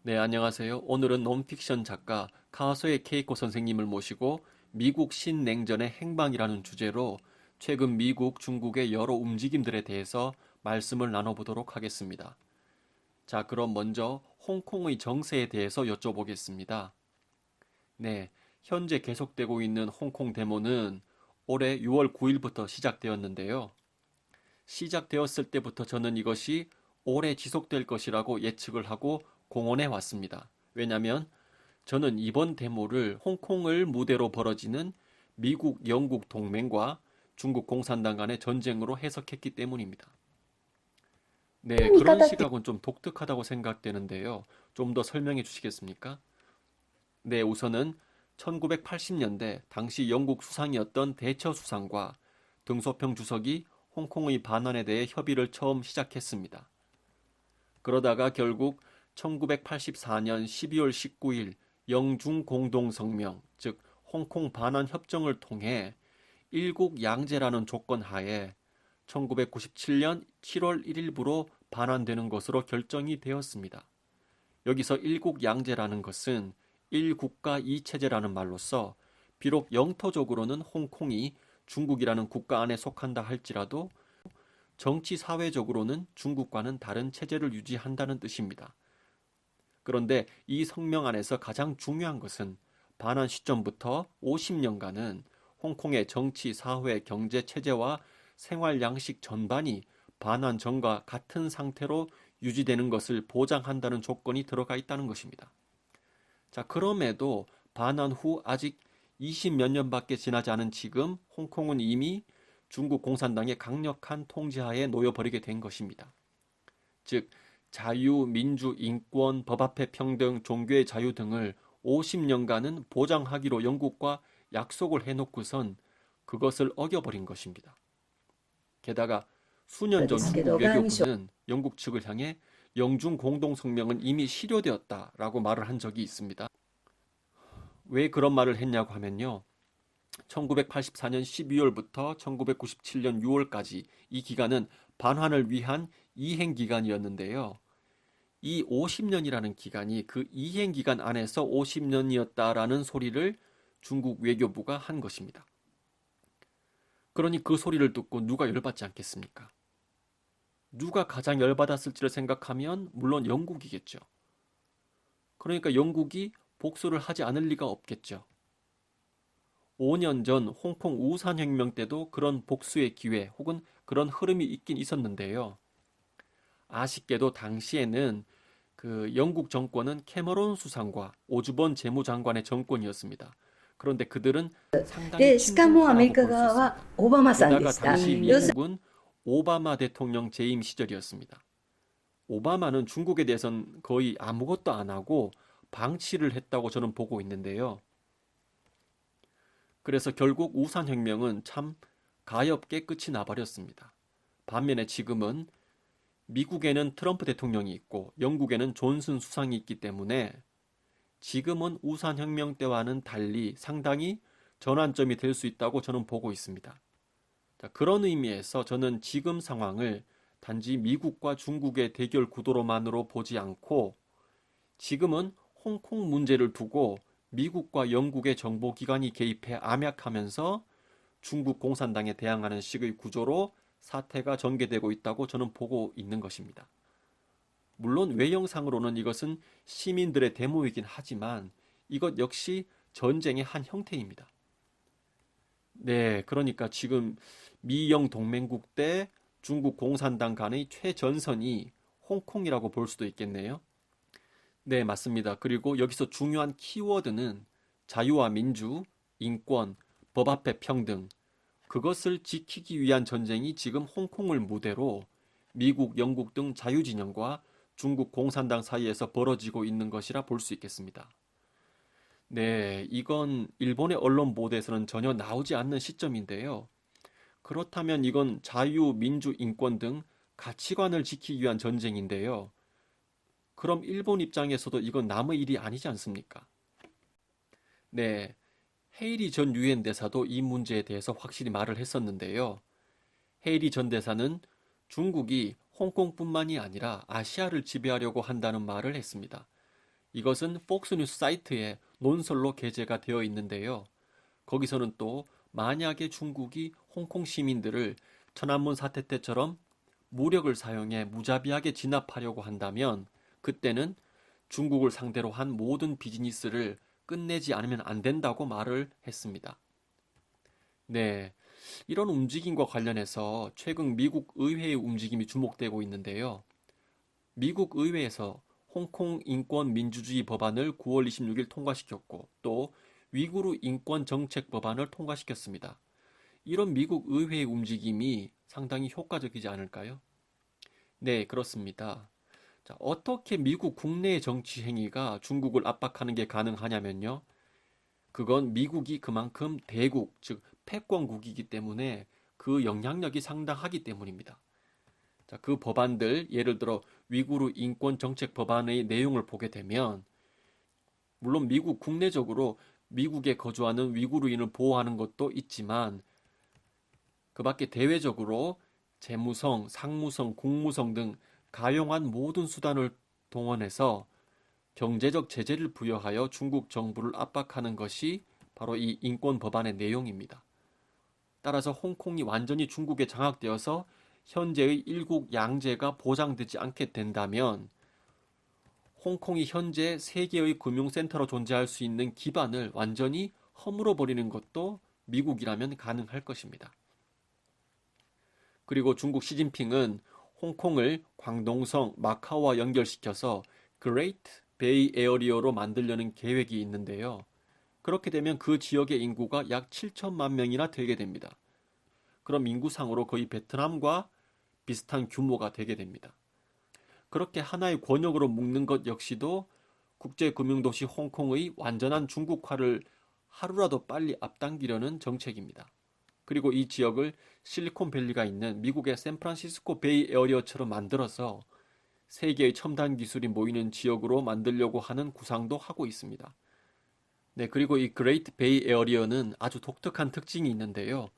네, 안녕하세요. 오늘은 논픽션 작가 카소에 케이코 선생님을 모시고 미국 신냉전의 행방이라는 주제로 최근 미국, 중국의 여러 움직임들에 대해서 말씀을 나눠보도록 하겠습니다. 자, 그럼 먼저 홍콩의 정세에 대해서 여쭤보겠습니다. 네, 현재 계속되고 있는 홍콩 데모는 올해 6월 9일부터 시작되었는데요. 시작되었을 때부터 저는 이것이 오래 지속될 것이라고 예측을 하고 공언해 왔습니다. 왜냐하면 저는 이번 데모를 홍콩을 무대로 벌어지는 미국, 영국 동맹과 중국 공산당 간의 전쟁으로 해석했기 때문입니다. 네, 見 그런 方って 시각은 좀 독특하다고 생각되는데요. 좀 더 설명해 주시겠습니까? 네, 우선은 1980년대 당시 영국 수상이었던 대처 수상과 등소평 주석이 홍콩의 반환에 대해 협의를 처음 시작했습니다. 그러다가 결국 1984년 12월 19일 영중 공동성명, 즉 홍콩 반환 협정을 통해 일국 양제라는 조건 하에 1997년 7월 1일부로 반환되는 것으로 결정이 되었습니다. 여기서 일국 양제라는 것은 일국가 이체제라는 말로써 비록 영토적으로는 홍콩이 중국이라는 국가 안에 속한다 할지라도 정치 사회적으로는 중국과는 다른 체제를 유지한다는 뜻입니다. 그런데 이 성명 안에서 가장 중요한 것은 반환 시점부터 50년간은 홍콩의 정치, 사회, 경제 체제와 생활 양식 전반이 반환 전과 같은 상태로 유지되는 것을 보장한다는 조건이 들어가 있다는 것입니다. 자, 그럼에도 반환 후 아직 20 몇 년밖에 지나지 않은 지금 홍콩은 이미 중국 공산당의 강력한 통제하에 놓여버리게 된 것입니다. 즉, 자유, 민주, 인권, 법 앞의 평등, 종교의 자유 등을 50년간은 보장하기로 영국과 약속을 해놓고선 그것을 어겨버린 것입니다. 게다가 수년 で 전 すけど、 중국 外務省 외교부는 영국 측을 향해 영중 공동성명은 이미 실효되었다라고 말을 한 적이 있습니다. 왜 그런 말을 했냐고 하면요. 1984년 12월부터 1997년 6월까지 이 기간은 반환을 위한 이행 기간이었는데요. 이 50년이라는 기간이 그 이행 기간 안에서 50년이었다라는 소리를 중국 외교부가 한 것입니다. 그러니 그 소리를 듣고 누가 열받지 않겠습니까? 누가 가장 열받았을지를 생각하면 물론 영국이겠죠. 그러니까 영국이 복수를 하지 않을 리가 없겠죠. 5년 전 홍콩 우산혁명 때도 그런 복수의 기회 혹은 그런 흐름이 있긴 있었는데요. 아쉽게도 당시에는 그 영국 정권은 캐머런 수상과 오즈본 재무장관의 정권이었습니다. 그런데 그들은 상당히 で、しかもアメリ 친북파라고 カ 볼 수 側は 있습니다. オバマさんで 게다가 した。당시 要する 미국은 오바마 대통령 재임 시절이었습니다. 오바마는 중국에 대해서는 거의 아무것도 안 하고 방치를 했다고 저는 보고 있는데요. 그래서 결국 우산혁명은 참 가엾게 끝이 나버렸습니다. 반면에 지금은 미국에는 트럼프 대통령이 있고 영국에는 존슨 수상이 있기 때문에 지금은 우산혁명 때와는 달리 상당히 전환점이 될 수 있다고 저는 보고 있습니다. 자, 그런 의미에서 저는 지금 상황을 단지 미국과 중국의 대결 구도로만으로 보지 않고 지금은 홍콩 문제를 두고 미국과 영국의 정보기관이 개입해 암약하면서 중국 공산당에 대항하는 식의 구조로 사태가 전개되고 있다고 저는 보고 있는 것입니다. 물론 외형상으로는 이것은 시민들의 데모이긴 하지만 이것 역시 전쟁의 한 형태입니다. 네, 그러니까 지금 미영 동맹국 대 중국 공산당 간의 최전선이 홍콩이라고 볼 수도 있겠네요. 네, 맞습니다. 그리고 여기서 중요한 키워드는 자유와 민주, 인권, 법 앞의 평등, 그것을 지키기 위한 전쟁이 지금 홍콩을 무대로 미국, 영국 등 자유진영과 중국 공산당 사이에서 벌어지고 있는 것이라 볼 수 있겠습니다. 네, 이건 일본의 언론 보도에서는 전혀 나오지 않는 시점인데요. 그렇다면 이건 자유, 민주, 인권 등 가치관을 지키기 위한 전쟁인데요. 그럼 일본 입장에서도 이건 남의 일이 아니지 않습니까? 네, 헤이리 전 유엔 대사도 이 문제에 대해서 확실히 말을 했었는데요. 헤이리 전 대사는 중국이 홍콩뿐만이 아니라 아시아를 지배하려고 한다는 말을 했습니다. 이것은 폭스뉴스 사이트에 논설로 게재가 되어 있는데요. 거기서는 또 만약에 중국이 홍콩 시민들을 천안문 사태 때처럼 무력을 사용해 무자비하게 진압하려고 한다면 그때는 중국을 상대로 한 모든 비즈니스를 끝내지 않으면 안 된다고 말을 했습니다. 네, 이런 움직임과 관련해서 최근 미국 의회의 움직임이 주목되고 있는데요. 미국 의회에서 홍콩 인권 민주주의 법안을 9월 26일 통과시켰고 또 위구르 인권 정책 법안을 통과시켰습니다. 이런 미국 의회의 움직임이 상당히 효과적이지 않을까요? 네, 그렇습니다. 자, 어떻게 미국 국내의 정치 행위가 중국을 압박하는 게 가능하냐면요. 그건 미국이 그만큼 대국, 즉 패권국이기 때문에 그 영향력이 상당하기 때문입니다. 자, 그 법안들, 예를 들어 위구르 인권 정책 법안의 내용을 보게 되면 물론 미국 국내적으로 미국에 거주하는 위구르인을 보호하는 것도 있지만 그 밖에 대외적으로 재무성, 상무성, 국무성 등 가용한 모든 수단을 동원해서 경제적 제재를 부여하여 중국 정부를 압박하는 것이 바로 이 인권 법안의 내용입니다. 따라서 홍콩이 완전히 중국에 장악되어서 현재의 일국 양제가 보장되지 않게 된다면 홍콩이 현재 세계의 금융센터로 존재할 수 있는 기반을 완전히 허물어 버리는 것도 미국이라면 가능할 것입니다. 그리고 중국 시진핑은 홍콩을 광동성, 마카오와 연결시켜서 그레이트 베이 에어리어로 만들려는 계획이 있는데요. 그렇게 되면 그 지역의 인구가 약 7천만 명이나 되게 됩니다. 그럼 인구상으로 거의 베트남과 비슷한 규모가 되게 됩니다. 그렇게 하나의 권역으로 묶는 것 역시도 국제금융도시 홍콩의 완전한 중국화를 하루라도 빨리 앞당기려는 정책입니다. 그리고 이 지역을 실리콘밸리가 있는 미국의 샌프란시스코 베이 에어리어처럼 만들어서 세계의 첨단 기술이 모이는 지역으로 만들려고 하는 구상도 하고 있습니다. 네, 그리고 이 그레이트 베이 에어리어는 아주 독특한 특징이 있는데요.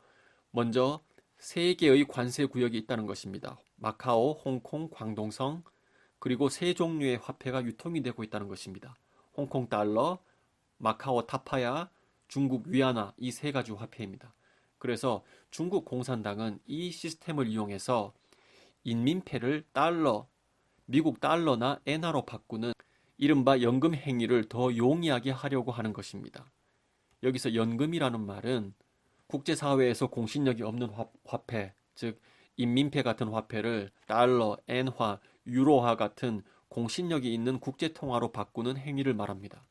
먼저 세 개의 관세 구역이 있다는 것입니다. 마카오, 홍콩, 광동성, 그리고 세 종류의 화폐가 유통이 되고 있다는 것입니다. 홍콩 달러, 마카오 타파야, 중국 위안화 이 세 가지 화폐입니다. 그래서 중국 공산당은 이 시스템을 이용해서 인민폐를 달러, 미국 달러나 엔화로 바꾸는 이른바 연금 행위를 더 용이하게 하려고 하는 것입니다. 여기서 연금이라는 말은 국제사회에서 공신력이 없는 화폐, 즉 인민폐 같은 화폐를 달러, 엔화, 유로화 같은 공신력이 있는 국제통화로 바꾸는 행위를 말합니다.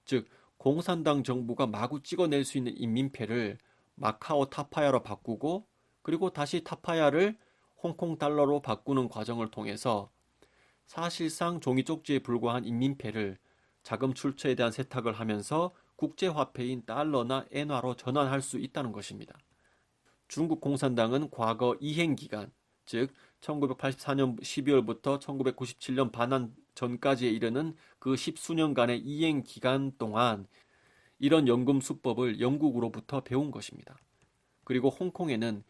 즉 공산당 정부가 마구 찍어낼 수 있는 인민폐를 마카오 타파야로 바꾸고 그리고 다시 타파야를 홍콩 달러로 바꾸는 과정을 통해서 사실상 종이 쪽지에 불과한 인민폐를 자금 출처에 대한 세탁을 하면서 국제화폐인 달러나 엔화로 전환할 수 있다는 것입니다. 중국 공산당은 과거 이행기간, 즉 1984년 12월부터 1997년 반환 전까지에 이르는 그 십수년간의 이행기간 동안 이런 연금 수법을 영국으로부터 배운 것입니다. 그리고 홍콩에는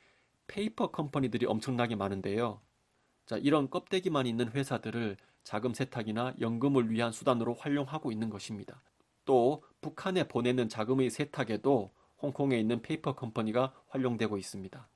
페이퍼 컴퍼니들이 엄청나게 많은데요. 자, 이런 껍데기만 있는 회사들을 자금 세탁이나 연금을 위한 수단으로 활용하고 있는 것입니다. 또 북한에 보내는 자금의 세탁에도 홍콩에 있는 페이퍼 컴퍼니가 활용되고 있습니다.